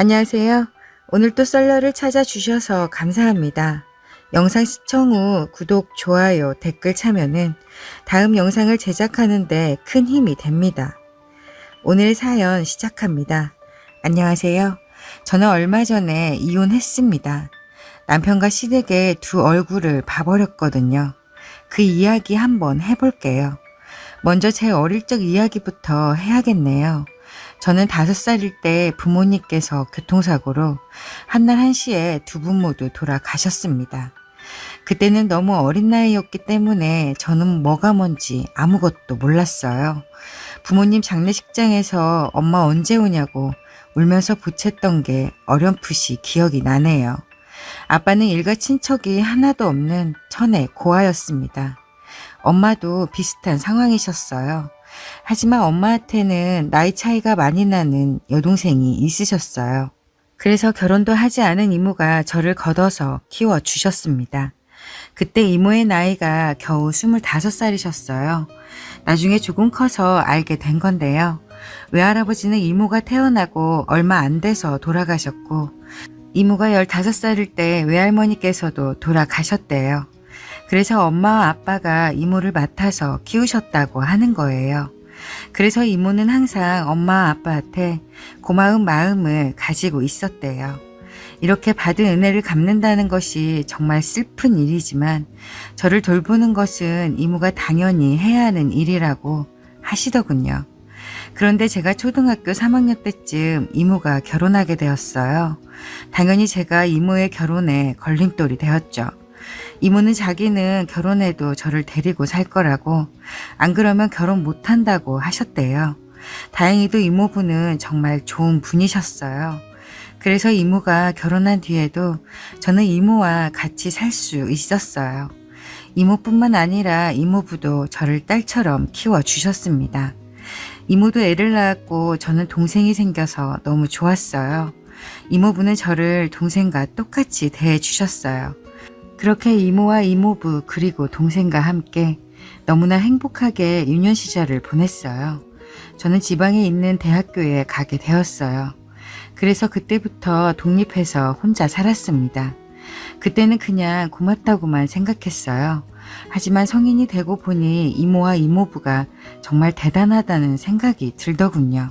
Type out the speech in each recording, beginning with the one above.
안녕하세요. 오늘 또 썰러를 찾아주셔서 감사합니다. 영상 시청 후 구독, 좋아요, 댓글 참여는 다음 영상을 제작하는 데 큰 힘이 됩니다. 오늘 사연 시작합니다. 안녕하세요. 저는 얼마 전에 이혼했습니다. 남편과 시댁의 두 얼굴을 봐버렸거든요. 그 이야기 한번 해볼게요. 먼저 제 어릴 적 이야기부터 해야겠네요. 저는 5살일 때 부모님께서 교통사고로 한날 한시에 두 분 모두 돌아가셨습니다. 그때는 너무 어린 나이였기 때문에 저는 뭐가 뭔지 아무것도 몰랐어요. 부모님 장례식장에서 엄마 언제 오냐고 울면서 보챘던 게 어렴풋이 기억이 나네요. 아빠는 일가 친척이 하나도 없는 천의 고아였습니다. 엄마도 비슷한 상황이셨어요. 하지만 엄마한테는 나이 차이가 많이 나는 여동생이 있으셨어요. 그래서 결혼도 하지 않은 이모가 저를 걷어서 키워주셨습니다. 그때 이모의 나이가 겨우 25살이셨어요. 나중에 조금 커서 알게 된 건데요. 외할아버지는 이모가 태어나고 얼마 안 돼서 돌아가셨고, 이모가 15살일 때 외할머니께서도 돌아가셨대요. 그래서 엄마와 아빠가 이모를 맡아서 키우셨다고 하는 거예요. 그래서 이모는 항상 엄마와 아빠한테 고마운 마음을 가지고 있었대요. 이렇게 받은 은혜를 갚는다는 것이 정말 슬픈 일이지만 저를 돌보는 것은 이모가 당연히 해야 하는 일이라고 하시더군요. 그런데 제가 초등학교 3학년 때쯤 이모가 결혼하게 되었어요. 당연히 제가 이모의 결혼에 걸림돌이 되었죠. 이모는 자기는 결혼해도 저를 데리고 살 거라고, 안 그러면 결혼 못한다고 하셨대요. 다행히도 이모부는 정말 좋은 분이셨어요. 그래서 이모가 결혼한 뒤에도 저는 이모와 같이 살 수 있었어요. 이모뿐만 아니라 이모부도 저를 딸처럼 키워주셨습니다. 이모도 애를 낳았고 저는 동생이 생겨서 너무 좋았어요. 이모부는 저를 동생과 똑같이 대해주셨어요. 그렇게 이모와 이모부 그리고 동생과 함께 너무나 행복하게 유년 시절을 보냈어요. 저는 지방에 있는 대학교에 가게 되었어요. 그래서 그때부터 독립해서 혼자 살았습니다. 그때는 그냥 고맙다고만 생각했어요. 하지만 성인이 되고 보니 이모와 이모부가 정말 대단하다는 생각이 들더군요.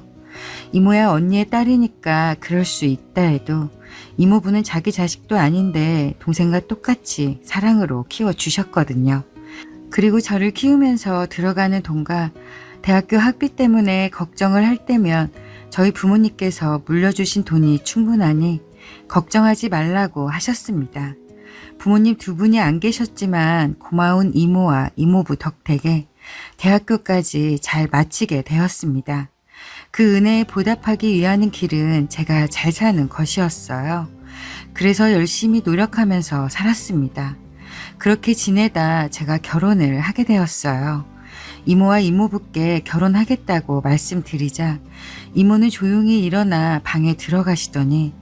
이모야 언니의 딸이니까 그럴 수 있다 해도 이모부는 자기 자식도 아닌데 동생과 똑같이 사랑으로 키워주셨거든요. 그리고 저를 키우면서 들어가는 돈과 대학교 학비 때문에 걱정을 할 때면 저희 부모님께서 물려주신 돈이 충분하니 걱정하지 말라고 하셨습니다. 부모님 두 분이 안 계셨지만 고마운 이모와 이모부 덕택에 대학교까지 잘 마치게 되었습니다. 그 은혜에 보답하기 위한 길은 제가 잘 사는 것이었어요. 그래서 열심히 노력하면서 살았습니다. 그렇게 지내다 제가 결혼을 하게 되었어요. 이모와 이모부께 결혼하겠다고 말씀드리자 이모는 조용히 일어나 방에 들어가시더니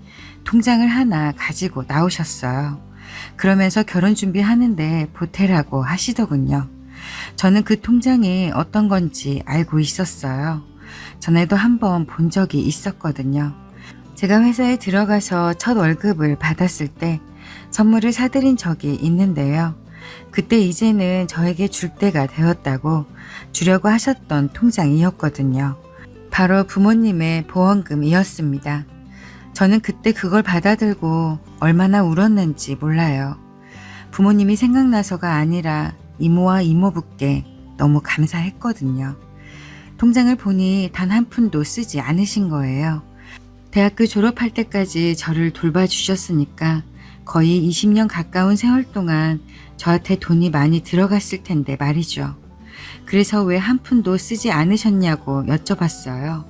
통장을 하나 가지고 나오셨어요. 그러면서 결혼 준비하는데 보태라고 하시더군요. 저는 그 통장이 어떤 건지 알고 있었어요. 전에도 한번 본 적이 있었거든요. 제가 회사에 들어가서 첫 월급을 받았을 때 선물을 사드린 적이 있는데요. 그때 이제는 저에게 줄 때가 되었다고 주려고 하셨던 통장이었거든요. 바로 부모님의 보험금이었습니다. 저는 그때 그걸 받아들고 얼마나 울었는지 몰라요. 부모님이 생각나서가 아니라 이모와 이모부께 너무 감사했거든요. 통장을 보니 단 한 푼도 쓰지 않으신 거예요. 대학교 졸업할 때까지 저를 돌봐주셨으니까 거의 20년 가까운 세월 동안 저한테 돈이 많이 들어갔을 텐데 말이죠. 그래서 왜 한 푼도 쓰지 않으셨냐고 여쭤봤어요.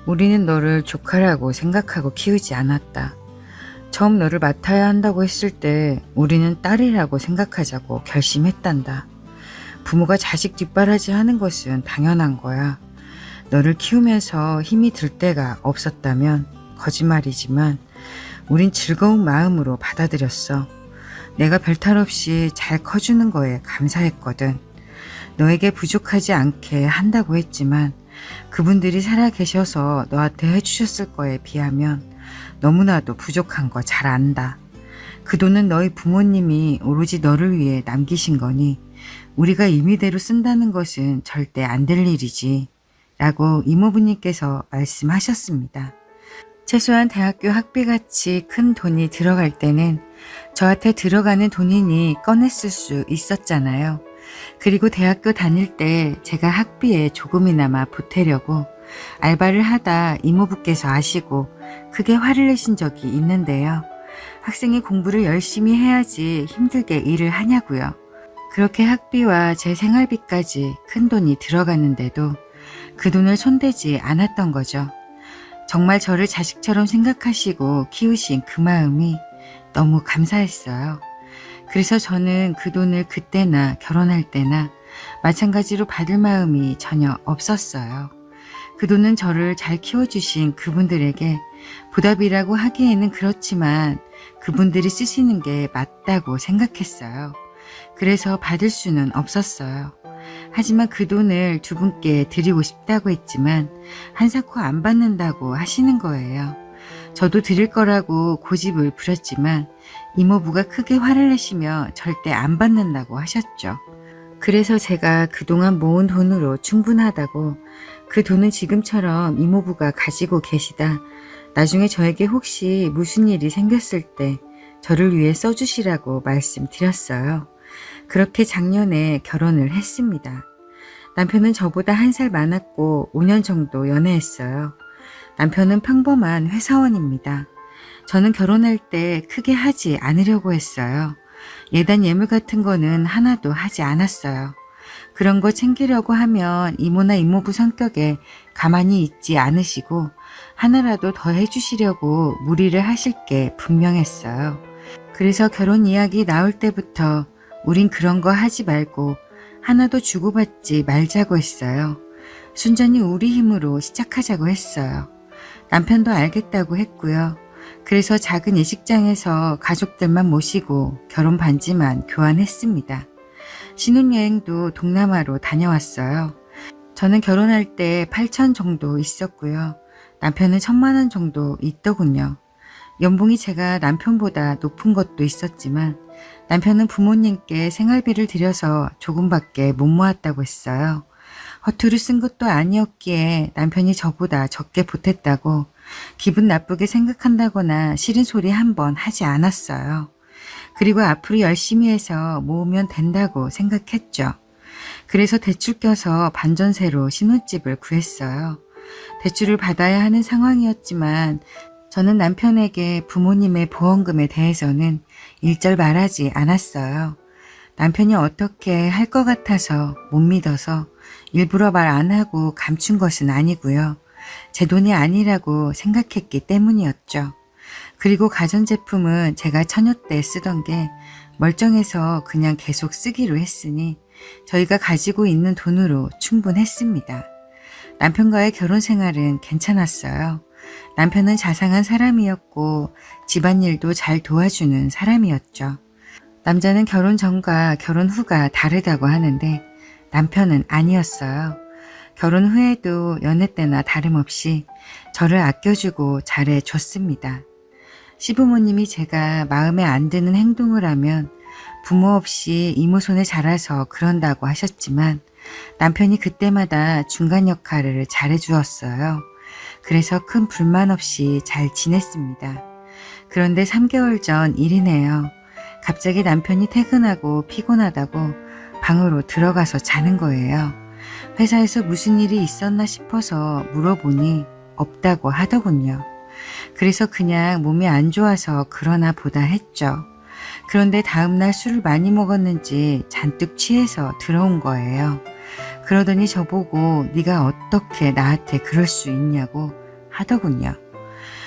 우리는 너를 조카라고 생각하고 키우지 않았다. 처음 너를 맡아야 한다고 했을 때 우리는 딸이라고 생각하자고 결심했단다. 부모가 자식 뒷바라지 하는 것은 당연한 거야. 너를 키우면서 힘이 들 때가 없었다면 거짓말이지만 우린 즐거운 마음으로 받아들였어. 내가 별탈 없이 잘 커주는 거에 감사했거든. 너에게 부족하지 않게 한다고 했지만 그분들이 살아 계셔서 너한테 해주셨을 거에 비하면 너무나도 부족한 거 잘 안다. 그 돈은 너희 부모님이 오로지 너를 위해 남기신 거니 우리가 임의대로 쓴다는 것은 절대 안 될 일이지. 라고 이모부님께서 말씀하셨습니다. 최소한 대학교 학비같이 큰 돈이 들어갈 때는 저한테 들어가는 돈이니 꺼냈을 수 있었잖아요. 그리고 대학교 다닐 때 제가 학비에 조금이나마 보태려고 알바를 하다 이모부께서 아시고 크게 화를 내신 적이 있는데요. 학생이 공부를 열심히 해야지 힘들게 일을 하냐고요. 그렇게 학비와 제 생활비까지 큰 돈이 들어가는데도 그 돈을 손대지 않았던 거죠. 정말 저를 자식처럼 생각하시고 키우신 그 마음이 너무 감사했어요. 그래서 저는 그 돈을 그때나 결혼할 때나 마찬가지로 받을 마음이 전혀 없었어요. 그 돈은 저를 잘 키워주신 그분들에게 보답이라고 하기에는 그렇지만 그분들이 쓰시는 게 맞다고 생각했어요. 그래서 받을 수는 없었어요. 하지만 그 돈을 두 분께 드리고 싶다고 했지만 한사코 안 받는다고 하시는 거예요. 저도 드릴 거라고 고집을 부렸지만 이모부가 크게 화를 내시며 절대 안 받는다고 하셨죠. 그래서 제가 그동안 모은 돈으로 충분하다고 그 돈은 지금처럼 이모부가 가지고 계시다. 나중에 저에게 혹시 무슨 일이 생겼을 때 저를 위해 써주시라고 말씀드렸어요. 그렇게 작년에 결혼을 했습니다. 남편은 저보다 1살 많았고 5년 정도 연애했어요. 남편은 평범한 회사원입니다. 저는 결혼할 때 크게 하지 않으려고 했어요. 예단 예물 같은 거는 하나도 하지 않았어요. 그런 거 챙기려고 하면 이모나 이모부 성격에 가만히 있지 않으시고 하나라도 더 해주시려고 무리를 하실 게 분명했어요. 그래서 결혼 이야기 나올 때부터 우린 그런 거 하지 말고 하나도 주고받지 말자고 했어요. 순전히 우리 힘으로 시작하자고 했어요. 남편도 알겠다고 했고요. 그래서 작은 예식장에서 가족들만 모시고 결혼 반지만 교환했습니다. 신혼여행도 동남아로 다녀왔어요. 저는 결혼할 때 8천 정도 있었고요. 남편은 1,000만 원 정도 있더군요. 연봉이 제가 남편보다 높은 것도 있었지만 남편은 부모님께 생활비를 들여서 조금밖에 못 모았다고 했어요. 허투루 쓴 것도 아니었기에 남편이 저보다 적게 보탰다고 기분 나쁘게 생각한다거나 싫은 소리 한 번 하지 않았어요. 그리고 앞으로 열심히 해서 모으면 된다고 생각했죠. 그래서 대출 껴서 반전세로 신혼집을 구했어요. 대출을 받아야 하는 상황이었지만 저는 남편에게 부모님의 보험금에 대해서는 일절 말하지 않았어요. 남편이 어떻게 할 것 같아서 못 믿어서 일부러 말 안 하고 감춘 것은 아니고요. 제 돈이 아니라고 생각했기 때문이었죠. 그리고 가전제품은 제가 처녀 때 쓰던 게 멀쩡해서 그냥 계속 쓰기로 했으니 저희가 가지고 있는 돈으로 충분했습니다. 남편과의 결혼 생활은 괜찮았어요. 남편은 자상한 사람이었고 집안일도 잘 도와주는 사람이었죠. 남자는 결혼 전과 결혼 후가 다르다고 하는데 남편은 아니었어요. 결혼 후에도 연애 때나 다름없이 저를 아껴주고 잘해줬습니다. 시부모님이 제가 마음에 안 드는 행동을 하면 부모 없이 이모 손에 자라서 그런다고 하셨지만 남편이 그때마다 중간 역할을 잘해주었어요. 그래서 큰 불만 없이 잘 지냈습니다. 그런데 3개월 전 일이네요. 갑자기 남편이 퇴근하고 피곤하다고 방으로 들어가서 자는 거예요. 회사에서 무슨 일이 있었나 싶어서 물어보니 없다고 하더군요. 그래서 그냥 몸이 안 좋아서 그러나 보다 했죠. 그런데 다음날 술을 많이 먹었는지 잔뜩 취해서 들어온 거예요. 그러더니 저보고 네가 어떻게 나한테 그럴 수 있냐고 하더군요.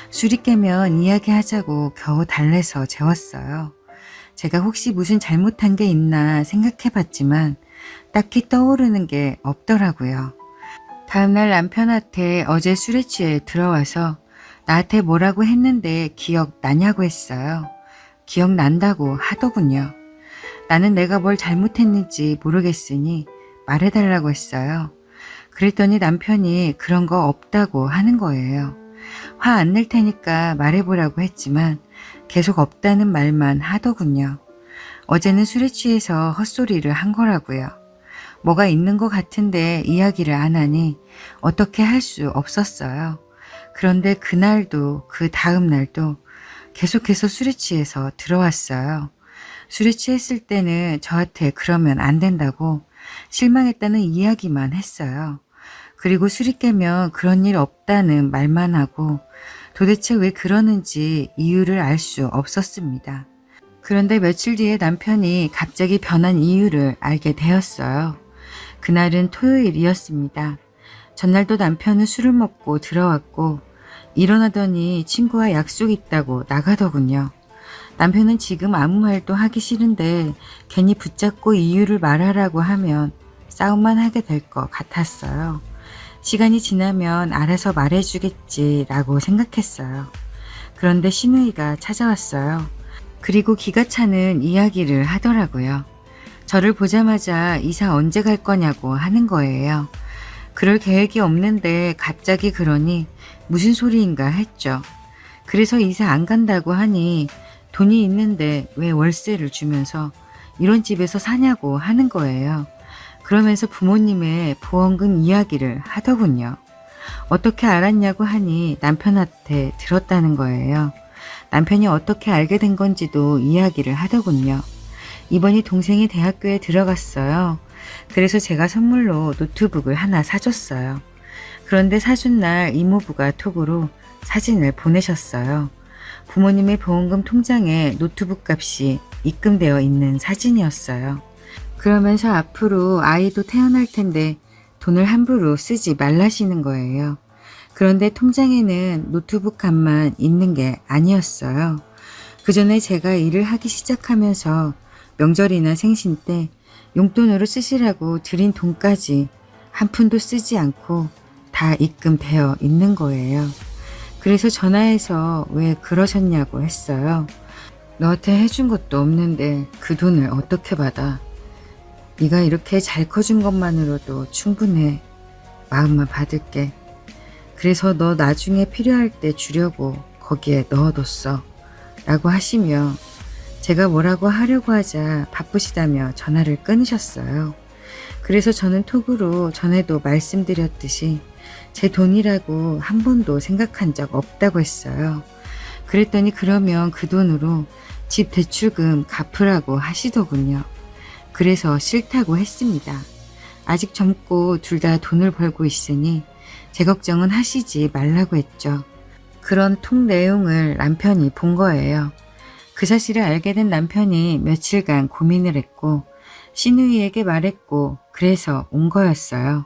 술이 깨면 이야기하자고 겨우 달래서 재웠어요. 제가 혹시 무슨 잘못한 게 있나 생각해봤지만 딱히 떠오르는 게 없더라고요. 다음날 남편한테 어제 술에 취해 들어와서 나한테 뭐라고 했는데 기억나냐고 했어요. 기억난다고 하더군요. 나는 내가 뭘 잘못했는지 모르겠으니 말해달라고 했어요. 그랬더니 남편이 그런 거 없다고 하는 거예요. 화 안 낼 테니까 말해보라고 했지만 계속 없다는 말만 하더군요. 어제는 술에 취해서 헛소리를 한 거라고요. 뭐가 있는 것 같은데 이야기를 안 하니 어떻게 할 수 없었어요. 그런데 그날도 그 다음 날도 계속해서 술에 취해서 들어왔어요. 술에 취했을 때는 저한테 그러면 안 된다고 실망했다는 이야기만 했어요. 그리고 술이 깨면 그런 일 없다는 말만 하고 도대체 왜 그러는지 이유를 알 수 없었습니다. 그런데 며칠 뒤에 남편이 갑자기 변한 이유를 알게 되었어요. 그날은 토요일이었습니다. 전날도 남편은 술을 먹고 들어왔고 일어나더니 친구와 약속 있다고 나가더군요. 남편은 지금 아무 말도 하기 싫은데 괜히 붙잡고 이유를 말하라고 하면 싸움만 하게 될 것 같았어요. 시간이 지나면 알아서 말해주겠지라고 생각했어요. 그런데 신우이가 찾아왔어요. 그리고 기가 차는 이야기를 하더라고요. 저를 보자마자 이사 언제 갈 거냐고 하는 거예요. 그럴 계획이 없는데 갑자기 그러니 무슨 소리인가 했죠. 그래서 이사 안 간다고 하니 돈이 있는데 왜 월세를 주면서 이런 집에서 사냐고 하는 거예요. 그러면서 부모님의 보험금 이야기를 하더군요. 어떻게 알았냐고 하니 남편한테 들었다는 거예요. 남편이 어떻게 알게 된 건지도 이야기를 하더군요. 이번이 동생이 대학교에 들어갔어요. 그래서 제가 선물로 노트북을 하나 사줬어요. 그런데 사준 날 이모부가 톡으로 사진을 보내셨어요. 부모님의 보험금 통장에 노트북 값이 입금되어 있는 사진이었어요. 그러면서 앞으로 아이도 태어날 텐데 돈을 함부로 쓰지 말라시는 거예요. 그런데 통장에는 노트북 값만 있는 게 아니었어요. 그 전에 제가 일을 하기 시작하면서 명절이나 생신 때 용돈으로 쓰시라고 드린 돈까지 한 푼도 쓰지 않고 다 입금되어 있는 거예요. 그래서 전화해서 왜 그러셨냐고 했어요. 너한테 해준 것도 없는데 그 돈을 어떻게 받아? 네가 이렇게 잘 커준 것만으로도 충분해. 마음만 받을게. 그래서 너 나중에 필요할 때 주려고 거기에 넣어뒀어. 라고 하시며 제가 뭐라고 하려고 하자 바쁘시다며 전화를 끊으셨어요. 그래서 저는 톡으로 전에도 말씀드렸듯이 제 돈이라고 한 번도 생각한 적 없다고 했어요. 그랬더니 그러면 그 돈으로 집 대출금 갚으라고 하시더군요. 그래서 싫다고 했습니다. 아직 젊고 둘 다 돈을 벌고 있으니 제 걱정은 하시지 말라고 했죠. 그런 톡 내용을 남편이 본 거예요. 그 사실을 알게 된 남편이 며칠간 고민을 했고 신우이에게 말했고 그래서 온 거였어요.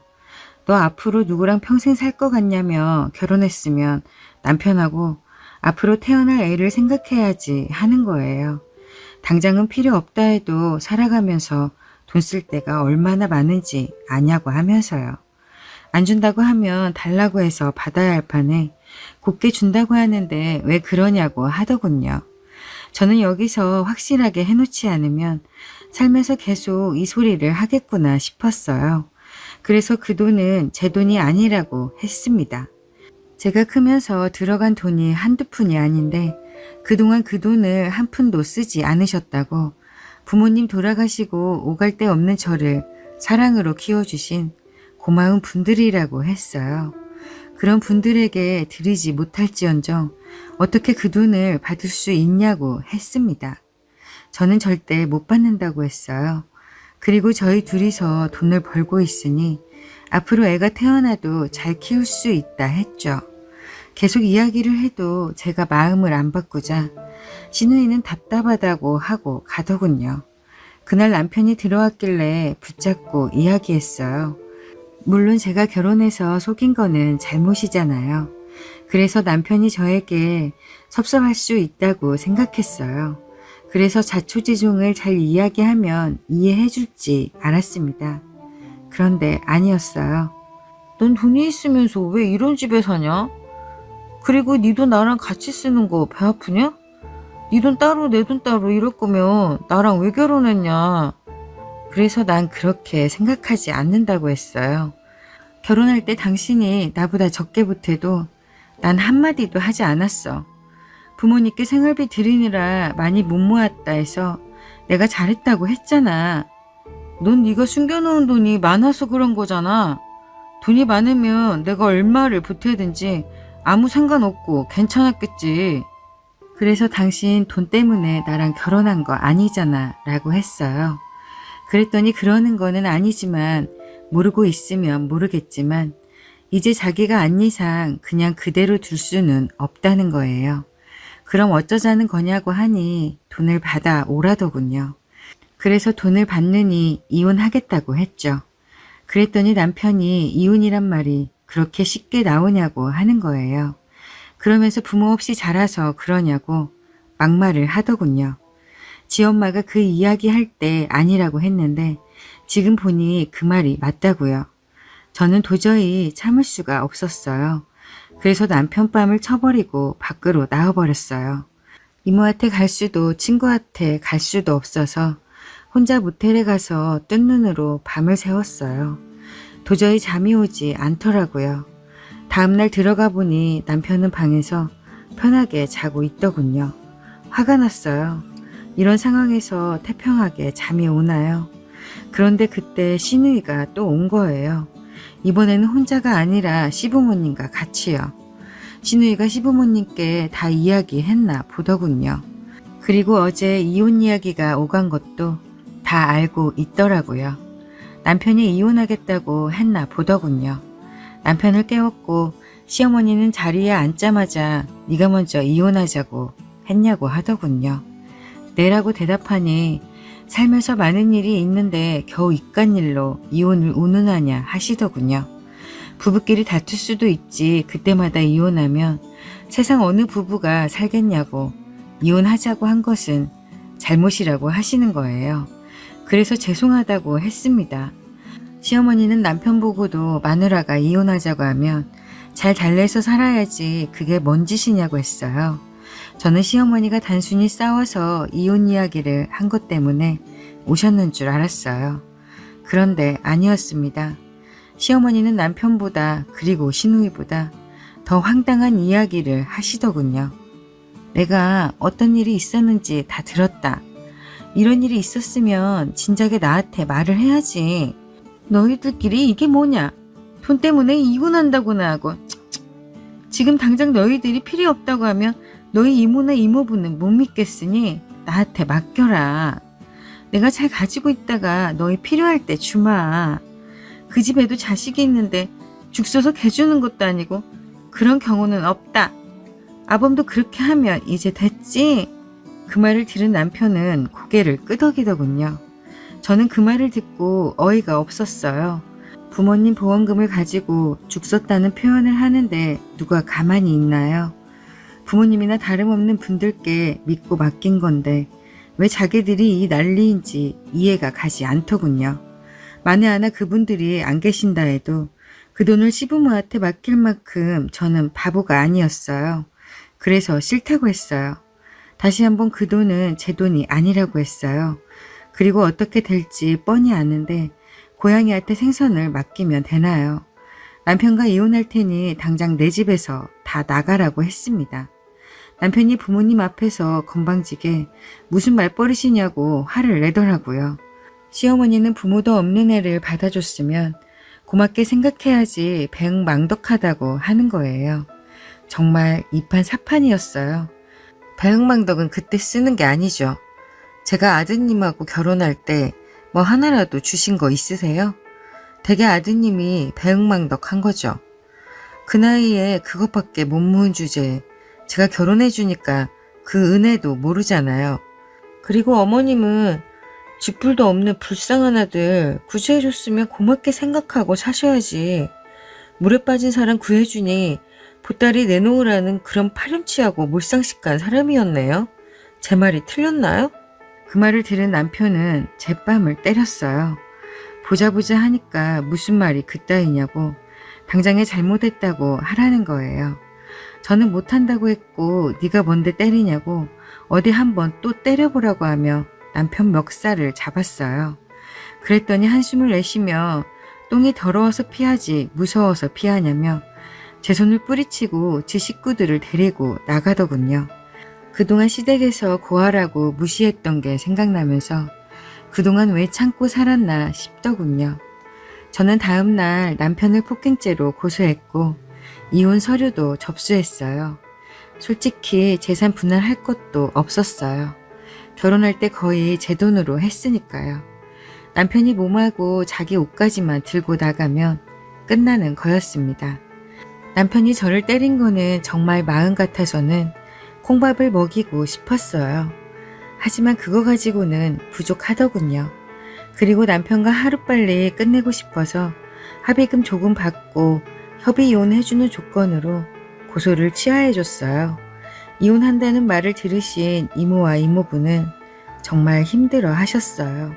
너 앞으로 누구랑 평생 살 것 같냐며 결혼했으면 남편하고 앞으로 태어날 애를 생각해야지 하는 거예요. 당장은 필요 없다 해도 살아가면서 돈 쓸 때가 얼마나 많은지 아냐고 하면서요. 안 준다고 하면 달라고 해서 받아야 할 판에 곱게 준다고 하는데 왜 그러냐고 하더군요. 저는 여기서 확실하게 해놓지 않으면 살면서 계속 이 소리를 하겠구나 싶었어요. 그래서 그 돈은 제 돈이 아니라고 했습니다. 제가 크면서 들어간 돈이 한두 푼이 아닌데 그동안 그 돈을 한 푼도 쓰지 않으셨다고 부모님 돌아가시고 오갈 데 없는 저를 사랑으로 키워주신 고마운 분들이라고 했어요. 그런 분들에게 드리지 못할지언정 어떻게 그 돈을 받을 수 있냐고 했습니다. 저는 절대 못 받는다고 했어요. 그리고 저희 둘이서 돈을 벌고 있으니 앞으로 애가 태어나도 잘 키울 수 있다 했죠. 계속 이야기를 해도 제가 마음을 안 바꾸자 신우이는 답답하다고 하고 가더군요. 그날 남편이 들어왔길래 붙잡고 이야기했어요. 물론 제가 결혼해서 속인 거는 잘못이잖아요. 그래서 남편이 저에게 섭섭할 수 있다고 생각했어요. 그래서 자초지종을 잘 이야기하면 이해해 줄지 알았습니다. 그런데 아니었어요. 넌 돈이 있으면서 왜 이런 집에 사냐? 그리고 네 돈 나랑 같이 쓰는 거 배 아프냐? 네 돈 따로 내 돈 따로 이럴 거면 나랑 왜 결혼했냐? 그래서 난 그렇게 생각하지 않는다고 했어요. 결혼할 때 당신이 나보다 적게 보태도 난 한마디도 하지 않았어. 부모님께 생활비 드리느라 많이 못 모았다 해서 내가 잘했다고 했잖아. 넌 네가 숨겨놓은 돈이 많아서 그런 거잖아. 돈이 많으면 내가 얼마를 보태든지 아무 상관없고 괜찮았겠지. 그래서 당신 돈 때문에 나랑 결혼한 거 아니잖아 라고 했어요. 그랬더니 그러는 거는 아니지만 모르고 있으면 모르겠지만 이제 자기가 안 이상 그냥 그대로 둘 수는 없다는 거예요. 그럼 어쩌자는 거냐고 하니 돈을 받아 오라더군요. 그래서 돈을 받느니 이혼하겠다고 했죠. 그랬더니 남편이 이혼이란 말이 그렇게 쉽게 나오냐고 하는 거예요. 그러면서 부모 없이 자라서 그러냐고 막말을 하더군요. 지 엄마가 그 이야기 할 때 아니라고 했는데 지금 보니 그 말이 맞다고요. 저는 도저히 참을 수가 없었어요. 그래서 남편 뺨을 쳐버리고 밖으로 나와버렸어요. 이모한테 갈 수도 친구한테 갈 수도 없어서 혼자 모텔에 가서 뜬 눈으로 밤을 새웠어요. 도저히 잠이 오지 않더라고요. 다음날 들어가 보니 남편은 방에서 편하게 자고 있더군요. 화가 났어요. 이런 상황에서 태평하게 잠이 오나요? 그런데 그때 시누이가 또 온 거예요. 이번에는 혼자가 아니라 시부모님과 같이요. 시누이가 시부모님께 다 이야기했나 보더군요. 그리고 어제 이혼 이야기가 오간 것도 다 알고 있더라고요. 남편이 이혼하겠다고 했나 보더군요. 남편을 깨웠고 시어머니는 자리에 앉자마자 네가 먼저 이혼하자고 했냐고 하더군요. 네라고 대답하니 살면서 많은 일이 있는데 겨우 이깟 일로 이혼을 운운하냐 하시더군요. 부부끼리 다툴 수도 있지 그때마다 이혼하면 세상 어느 부부가 살겠냐고 이혼하자고 한 것은 잘못이라고 하시는 거예요. 그래서 죄송하다고 했습니다. 시어머니는 남편 보고도 마누라가 이혼하자고 하면 잘 달래서 살아야지 그게 뭔 짓이냐고 했어요. 저는 시어머니가 단순히 싸워서 이혼 이야기를 한 것 때문에 오셨는 줄 알았어요. 그런데 아니었습니다. 시어머니는 남편보다 그리고 시누이보다 더 황당한 이야기를 하시더군요. 내가 어떤 일이 있었는지 다 들었다. 이런 일이 있었으면 진작에 나한테 말을 해야지. 너희들끼리 이게 뭐냐? 돈 때문에 이혼한다고나 하고 지금 당장 너희들이 필요 없다고 하면 너희 이모나 이모부는 못 믿겠으니 나한테 맡겨라. 내가 잘 가지고 있다가 너희 필요할 때 주마. 그 집에도 자식이 있는데 죽 써서 개주는 것도 아니고 그런 경우는 없다. 아범도 그렇게 하면 이제 됐지? 그 말을 들은 남편은 고개를 끄덕이더군요. 저는 그 말을 듣고 어이가 없었어요. 부모님 보험금을 가지고 죽 썼다는 표현을 하는데 누가 가만히 있나요? 부모님이나 다름없는 분들께 믿고 맡긴 건데 왜 자기들이 이 난리인지 이해가 가지 않더군요. 만에 하나 그분들이 안 계신다 해도 그 돈을 시부모한테 맡길 만큼 저는 바보가 아니었어요. 그래서 싫다고 했어요. 다시 한번 그 돈은 제 돈이 아니라고 했어요. 그리고 어떻게 될지 뻔히 아는데 고양이한테 생선을 맡기면 되나요? 남편과 이혼할 테니 당장 내 집에서 다 나가라고 했습니다. 남편이 부모님 앞에서 건방지게 무슨 말버릇이냐고 화를 내더라고요. 시어머니는 부모도 없는 애를 받아줬으면 고맙게 생각해야지 배응망덕하다고 하는 거예요. 정말 이판사판이었어요. 배응망덕은 그때 쓰는 게 아니죠. 제가 아드님하고 결혼할 때 뭐 하나라도 주신 거 있으세요? 되게 아드님이 배응망덕한 거죠. 그 나이에 그것밖에 못 모은 주제에 제가 결혼해 주니까 그 은혜도 모르잖아요. 그리고 어머님은 쥐뿔도 없는 불쌍한 아들 구제해 줬으면 고맙게 생각하고 사셔야지. 물에 빠진 사람 구해주니 보따리 내놓으라는 그런 파렴치하고 몰상식한 사람이었네요. 제 말이 틀렸나요? 그 말을 들은 남편은 제 뺨을 때렸어요. 보자 하니까 무슨 말이 그따위냐고 당장에 잘못했다고 하라는 거예요. 저는 못한다고 했고 네가 뭔데 때리냐고 어디 한번 또 때려보라고 하며 남편 멱살을 잡았어요. 그랬더니 한숨을 내쉬며 똥이 더러워서 피하지 무서워서 피하냐며 제 손을 뿌리치고 제 식구들을 데리고 나가더군요. 그동안 시댁에서 고아라고 무시했던 게 생각나면서 그동안 왜 참고 살았나 싶더군요. 저는 다음 날 남편을 폭행죄로 고소했고 이혼 서류도 접수했어요. 솔직히 재산 분할할 것도 없었어요. 결혼할 때 거의 제 돈으로 했으니까요. 남편이 몸하고 자기 옷까지만 들고 나가면 끝나는 거였습니다. 남편이 저를 때린 거는 정말 마음 같아서는 콩밥을 먹이고 싶었어요. 하지만 그거 가지고는 부족하더군요. 그리고 남편과 하루빨리 끝내고 싶어서 합의금 조금 받고 협의 이혼해주는 조건으로 고소를 취하해줬어요. 이혼한다는 말을 들으신 이모와 이모부는 정말 힘들어 하셨어요.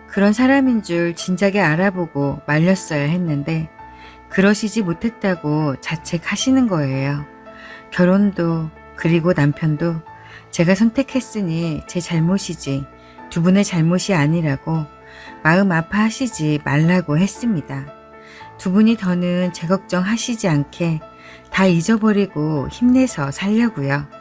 그런 사람인 줄 진작에 알아보고 말렸어야 했는데 그러시지 못했다고 자책하시는 거예요. 결혼도 그리고 남편도 제가 선택했으니 제 잘못이지 두 분의 잘못이 아니라고 마음 아파하시지 말라고 했습니다. 두 분이 더는 제 걱정하시지 않게 다 잊어버리고 힘내서 살려고요.